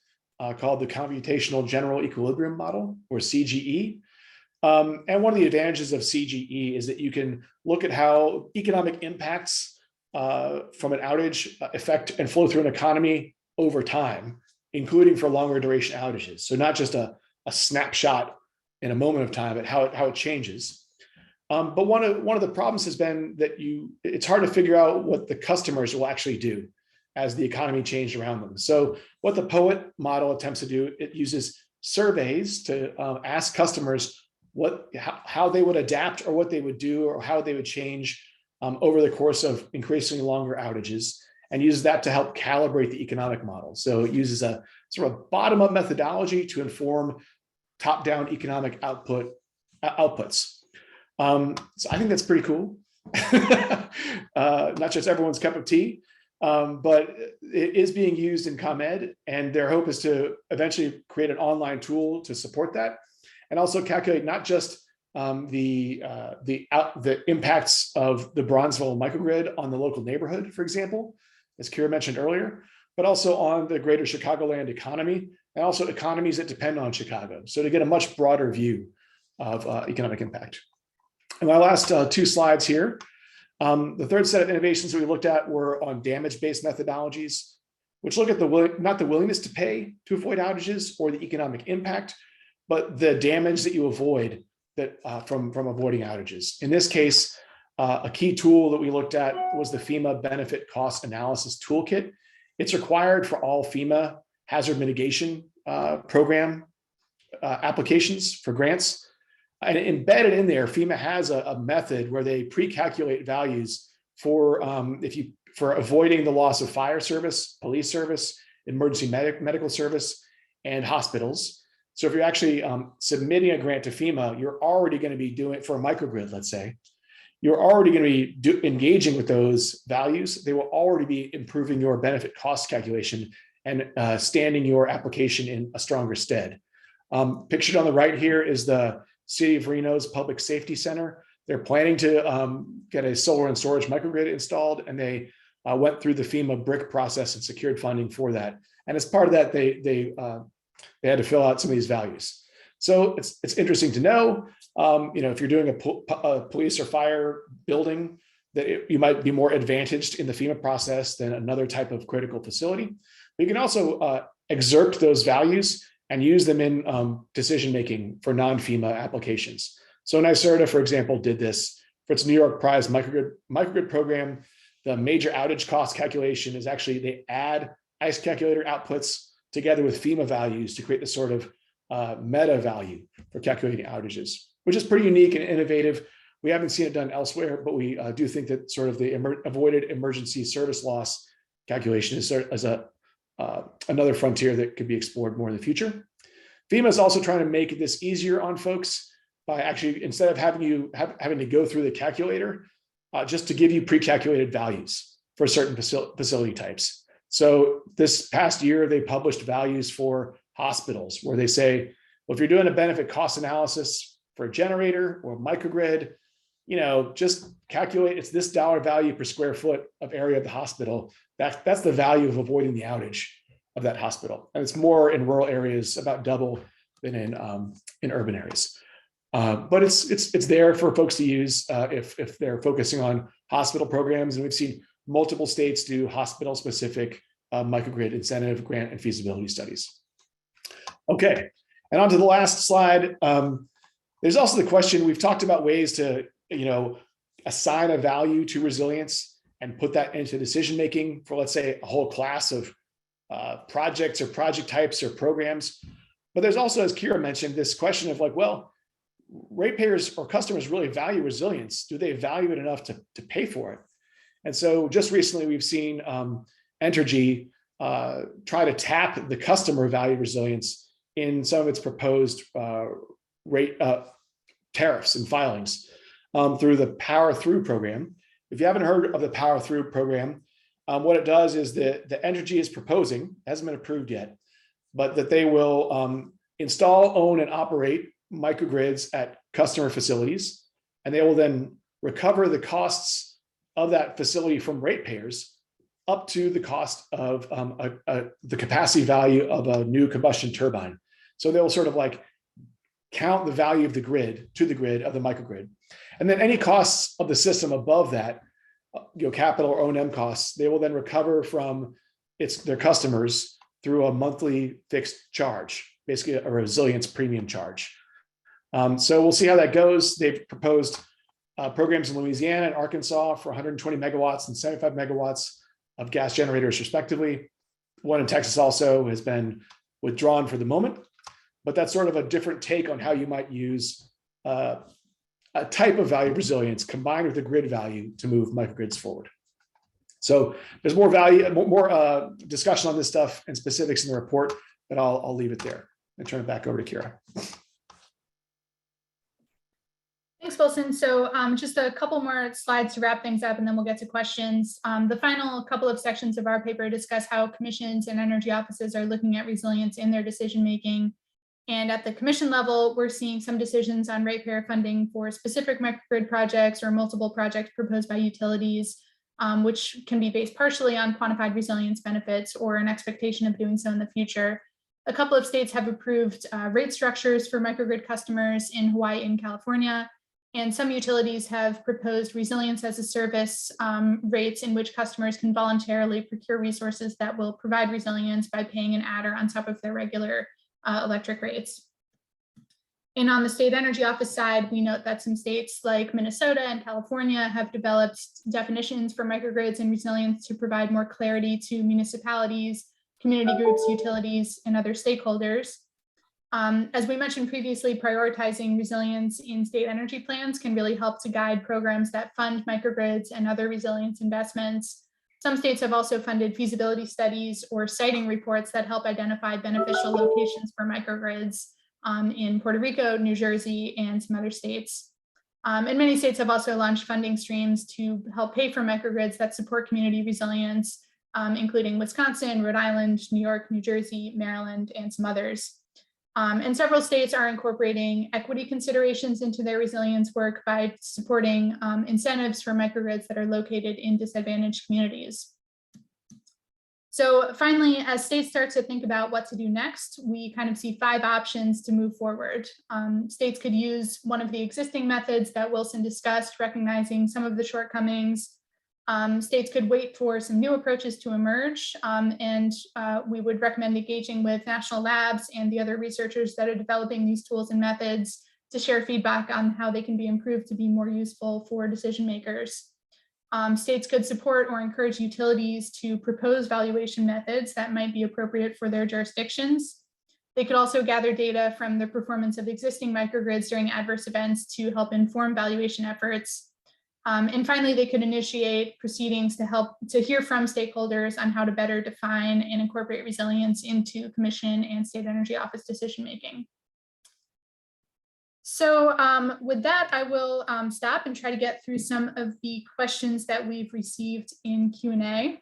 called the Computational General Equilibrium Model, or CGE. And one of the advantages of CGE is that you can look at how economic impacts from an outage affect and flow through an economy over time, including for longer duration outages. So not just a snapshot in a moment of time, but how it changes. But one of the problems has been that it's hard to figure out what the customers will actually do as the economy changed around them. So what the POET model attempts to do, it uses surveys to ask customers how they would adapt or what they would do or how they would change over the course of increasingly longer outages, and uses that to help calibrate the economic model. So it uses a sort of bottom-up methodology to inform top-down economic outputs. So I think that's pretty cool. Not just everyone's cup of tea, but it is being used in ComEd, and their hope is to eventually create an online tool to support that, and also calculate not just the impacts of the Bronzeville microgrid on the local neighborhood, for example, as Kira mentioned earlier, but also on the greater Chicagoland economy, and also economies that depend on Chicago. So to get a much broader view of economic impact. And my last two slides here. The third set of innovations that we looked at were on damage-based methodologies, which look at not the willingness to pay to avoid outages or the economic impact, but the damage that you avoid from avoiding outages. In this case, a key tool that we looked at was the FEMA Benefit Cost Analysis Toolkit. It's required for all FEMA hazard mitigation program applications for grants. And embedded in there, FEMA has a method where they pre-calculate values for avoiding the loss of fire service, police service, emergency medical service, and hospitals. So if you're actually submitting a grant to FEMA, you're already going to be doing it for a microgrid, let's say. You're already going to be engaging with those values. They will already be improving your benefit cost calculation and standing your application in a stronger stead. Pictured on the right here is the City of Reno's Public Safety Center. They're planning to get a solar and storage microgrid installed, and they went through the FEMA BRIC process and secured funding for that. And as part of that, they they had to fill out some of these values. So it's interesting to know, if you're doing a police or fire building, that you might be more advantaged in the FEMA process than another type of critical facility. But you can also exert those values and use them in decision-making for non-FEMA applications. So NYSERDA, for example, did this for its New York Prize microgrid program. The major outage cost calculation is actually they add ICE calculator outputs together with FEMA values to create this sort of meta value for calculating outages, which is pretty unique and innovative. We haven't seen it done elsewhere, but we do think that sort of the avoided emergency service loss calculation is another frontier that could be explored more in the future. FEMA is also trying to make this easier on folks by actually, instead of having to go through the calculator, just to give you pre-calculated values for certain facility types. So this past year, they published values for hospitals where they say, well, if you're doing a benefit cost analysis for a generator or a microgrid, just calculate it's this dollar value per square foot of area of the hospital. That's the value of avoiding the outage of that hospital. And it's more in rural areas, about double than in urban areas. But it's there for folks to use if they're focusing on hospital programs. And we've seen multiple states do hospital-specific microgrid incentive, grant, and feasibility studies. Okay, and on to the last slide. There's also the question, we've talked about ways to assign a value to resilience and put that into decision-making for, let's say, a whole class of projects or project types or programs. But there's also, as Kira mentioned, this question of like, well, ratepayers or customers really value resilience. Do they value it enough to pay for it? And so just recently we've seen Entergy try to tap the customer value resilience in some of its proposed rate tariffs and filings through the Power Through program. If you haven't heard of the Power Through program, what it does is that the Entergy is proposing, hasn't been approved yet, but that they will install, own, and operate microgrids at customer facilities, and they will then recover the costs of that facility from ratepayers up to the cost of the capacity value of a new combustion turbine. So they'll sort of like count the value of the grid to the grid of the microgrid. And then any costs of the system above that, capital or O&M costs, they will then recover from their customers through a monthly fixed charge, basically a resilience premium charge. So we'll see how that goes. They've proposed programs in Louisiana and Arkansas for 120 megawatts and 75 megawatts of gas generators respectively. One in Texas also has been withdrawn for the moment, but that's sort of a different take on how you might use a type of value of resilience combined with the grid value to move microgrids forward. So there's more discussion on this stuff and specifics in the report, but I'll leave it there and turn it back over to Kira. Thanks, Wilson. So just a couple more slides to wrap things up, and then we'll get to questions. The final couple of sections of our paper discuss how commissions and energy offices are looking at resilience in their decision-making. And at the commission level, we're seeing some decisions on ratepayer funding for specific microgrid projects or multiple projects proposed by utilities, which can be based partially on quantified resilience benefits or an expectation of doing so in the future. A couple of states have approved rate structures for microgrid customers in Hawaii and California. And some utilities have proposed resilience as a service rates in which customers can voluntarily procure resources that will provide resilience by paying an adder on top of their regular electric rates. And on the state energy office side, we note that some states like Minnesota and California have developed definitions for microgrids and resilience to provide more clarity to municipalities, community groups, utilities, and other stakeholders. As we mentioned previously, prioritizing resilience in state energy plans can really help to guide programs that fund microgrids and other resilience investments. Some states have also funded feasibility studies or siting reports that help identify beneficial locations for microgrids in Puerto Rico, New Jersey, and some other states. And many states have also launched funding streams to help pay for microgrids that support community resilience, including Wisconsin, Rhode Island, New York, New Jersey, Maryland, and some others. And several states are incorporating equity considerations into their resilience work by supporting incentives for microgrids that are located in disadvantaged communities. So finally, as states start to think about what to do next, we kind of see 5 options to move forward. States could use one of the existing methods that Wilson discussed, recognizing some of the shortcomings. States could wait for some new approaches to emerge, and we would recommend engaging with national labs and the other researchers that are developing these tools and methods to share feedback on how they can be improved to be more useful for decision makers. States could support or encourage utilities to propose valuation methods that might be appropriate for their jurisdictions. They could also gather data from the performance of existing microgrids during adverse events to help inform valuation efforts. And finally, they could initiate proceedings to hear from stakeholders on how to better define and incorporate resilience into Commission and State Energy Office decision-making. So with that, I will stop and try to get through some of the questions that we've received in Q&A.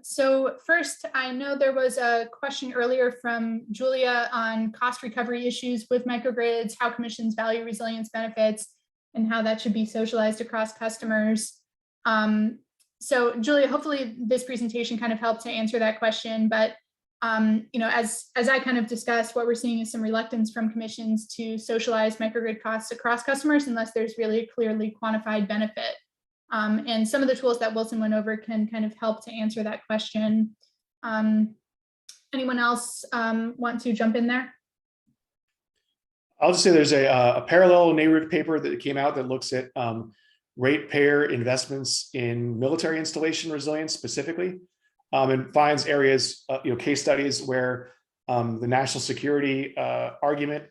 So first, I know there was a question earlier from Julia on cost recovery issues with microgrids, how commissions value resilience benefits, and how that should be socialized across customers. So Julia, hopefully this presentation kind of helped to answer that question, but you know, as I kind of discussed, what we're seeing is some reluctance from commissions to socialize microgrid costs across customers unless there's really a clearly quantified benefit. And some of the tools that Wilson went over can kind of help to answer that question. Anyone else want to jump in there? I'll just say there's a parallel NARUC paper that came out that looks at ratepayer investments in military installation resilience specifically. And finds areas, case studies where the national security argument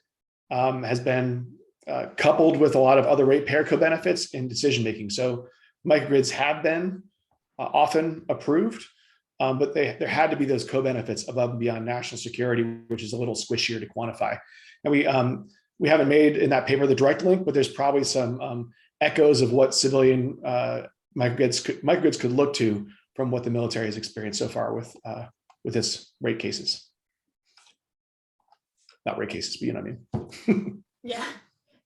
has been coupled with a lot of other ratepayer co-benefits in decision-making. So microgrids have been often approved, but there had to be those co-benefits above and beyond national security, which is a little squishier to quantify. And we haven't made in that paper the direct link, but there's probably some echoes of what civilian microgrids could look to from what the military has experienced so far with its rate cases. Not rate cases, but you know what I mean. Yeah,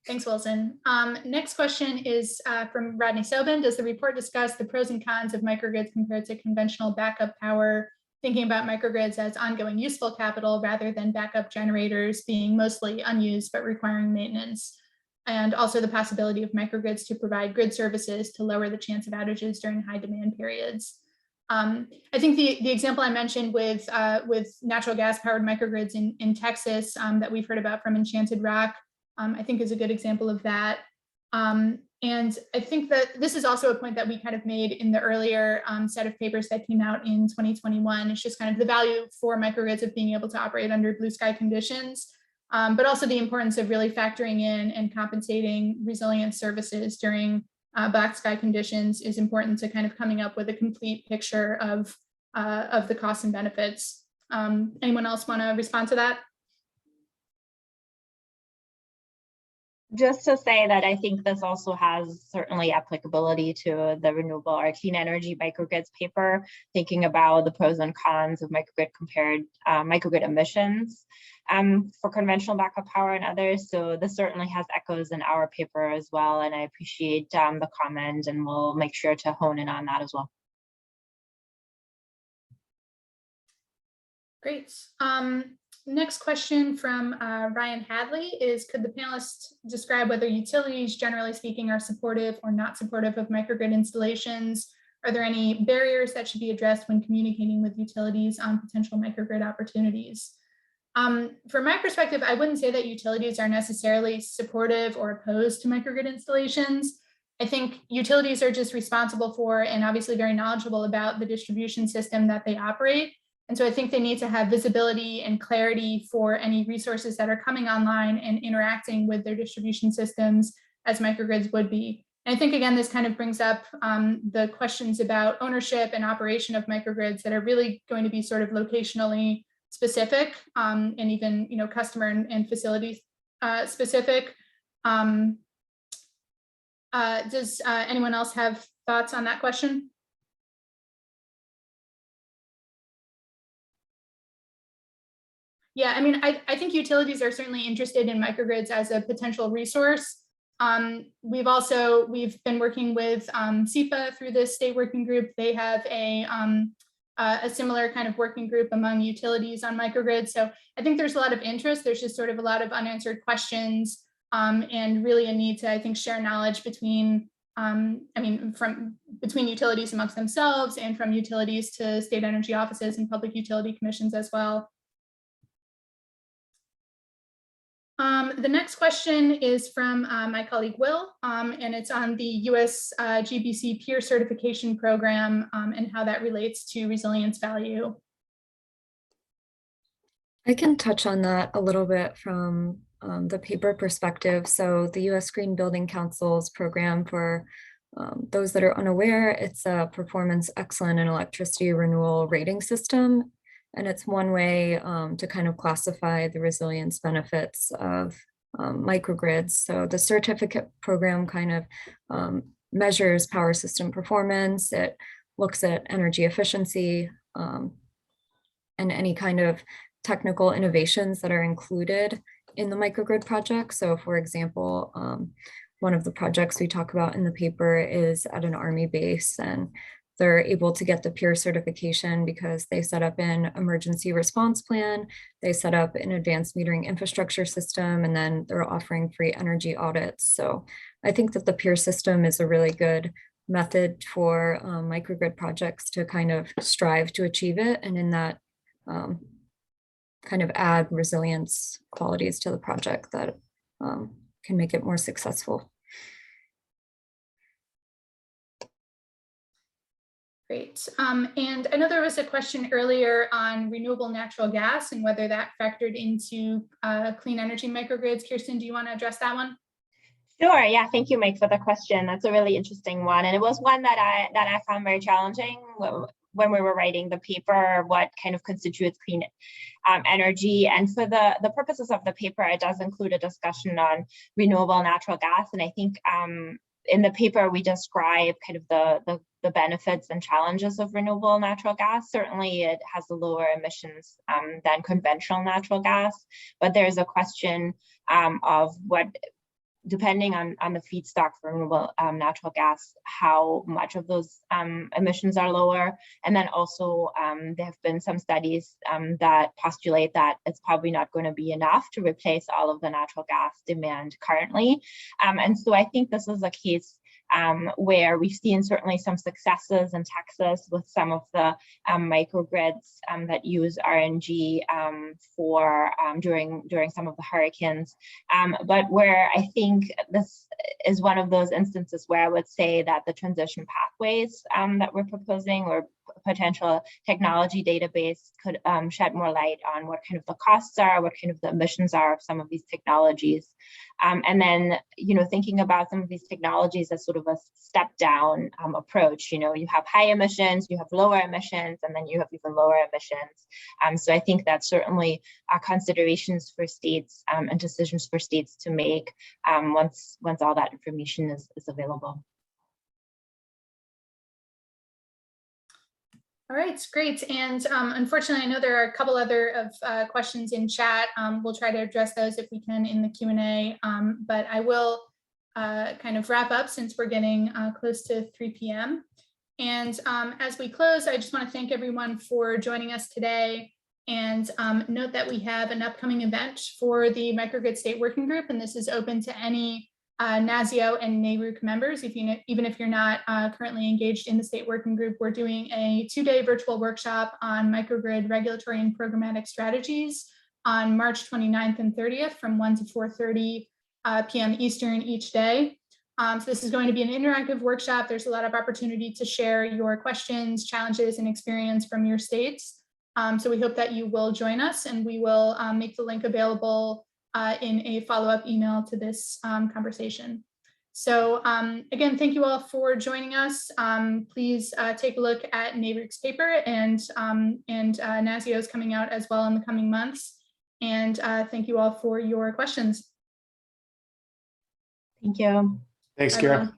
thanks, Wilson. Next question is from Rodney Sobin. Does the report discuss the pros and cons of microgrids compared to conventional backup power, thinking about microgrids as ongoing useful capital rather than backup generators being mostly unused but requiring maintenance? And also the possibility of microgrids to provide grid services to lower the chance of outages during high demand periods. I think the example I mentioned with natural gas powered microgrids in Texas that we've heard about from Enchanted Rock, I think is a good example of that. And I think that this is also a point that we kind of made in the earlier set of papers that came out in 2021. It's just kind of the value for microgrids of being able to operate under blue sky conditions, but also the importance of really factoring in and compensating resilience services during black sky conditions is important to kind of coming up with a complete picture of the costs and benefits. Anyone else want to respond to that? Just to say that I think this also has certainly applicability to the renewable or clean energy microgrids paper, thinking about the pros and cons of microgrid emissions for conventional backup power and others. So this certainly has echoes in our paper as well. And I appreciate the comment, and we'll make sure to hone in on that as well. Great. Next question from Ryan Hadley is, could the panelists describe whether utilities, generally speaking, are supportive or not supportive of microgrid installations? Are there any barriers that should be addressed when communicating with utilities on potential microgrid opportunities? From my perspective, I wouldn't say that utilities are necessarily supportive or opposed to microgrid installations. I think utilities are just responsible for and obviously very knowledgeable about the distribution system that they operate. And so I think they need to have visibility and clarity for any resources that are coming online and interacting with their distribution systems as microgrids would be. And I think, again, this kind of brings up the questions about ownership and operation of microgrids that are really going to be sort of locationally specific and even, customer and facility specific. Does anyone else have thoughts on that question? Yeah, I mean, I think utilities are certainly interested in microgrids as a potential resource. We've been working with SEPA through this state working group. They have a a similar kind of working group among utilities on microgrids. So I think there's a lot of interest. There's just sort of a lot of unanswered questions and really a need to, I think, share knowledge between, between utilities amongst themselves and from utilities to state energy offices and public utility commissions as well. The next question is from my colleague Will, and it's on the US GBC peer certification program and how that relates to resilience value. I can touch on that a little bit from the paper perspective. So the US Green Building Council's program, for those that are unaware, it's a performance excellent in electricity renewal rating system. And it's one way to kind of classify the resilience benefits of microgrids. So the certificate program kind of measures power system performance. It looks at energy efficiency and any kind of technical innovations that are included in the microgrid project. So for example, one of the projects we talk about in the paper is at an Army base, and they're able to get the peer certification because they set up an emergency response plan, they set up an advanced metering infrastructure system, and then they're offering free energy audits. So I think that the peer system is a really good method for microgrid projects to kind of strive to achieve it, and in that kind of add resilience qualities to the project that can make it more successful. Great. And I know there was a question earlier on renewable natural gas and whether that factored into clean energy microgrids. Kirsten, do you want to address that one? Sure. Yeah. Thank you, Mike, for the question. That's a really interesting one, and it was one that I found very challenging when we were writing the paper. What kind of constitutes clean energy? And for the purposes of the paper, it does include a discussion on renewable natural gas, and I think in the paper we describe kind of the benefits and challenges of renewable natural gas. Certainly it has lower emissions than conventional natural gas, but there's a question of what, depending on the feedstock for renewable natural gas, how much of those emissions are lower. And then also there have been some studies that postulate that it's probably not going to be enough to replace all of the natural gas demand currently. And so I think this is a case where we've seen certainly some successes in Texas with some of the microgrids that use RNG for during some of the hurricanes. But where I think this is one of those instances where I would say that the transition pathways that we're proposing, or potential technology database, could shed more light on what kind of the costs are, what kind of the emissions are of some of these technologies. And then, thinking about some of these technologies as sort of a step down approach. You have high emissions, you have lower emissions, and then you have even lower emissions. So I think that's certainly considerations for states and decisions for states to make once all that information is available. All right, great. And unfortunately, I know there are a couple other of questions in chat. We'll try to address those if we can in the Q&A, but I will kind of wrap up since we're getting close to 3 p.m. And as we close, I just want to thank everyone for joining us today, and note that we have an upcoming event for the Microgrid State Working Group, and this is open to any NASEO and NARUC members. Even if you're not currently engaged in the state working group, we're doing a 2-day virtual workshop on microgrid regulatory and programmatic strategies on March 29th and 30th from 1 to 4:30 p.m. Eastern each day. So this is going to be an interactive workshop. There's a lot of opportunity to share your questions, challenges, and experience from your states. So we hope that you will join us, and we will make the link available in a follow-up email to this conversation. So again, thank you all for joining us. Please take a look at NARUC's paper, and NASEO is coming out as well in the coming months. And thank you all for your questions. Thank you. Thanks, Kira.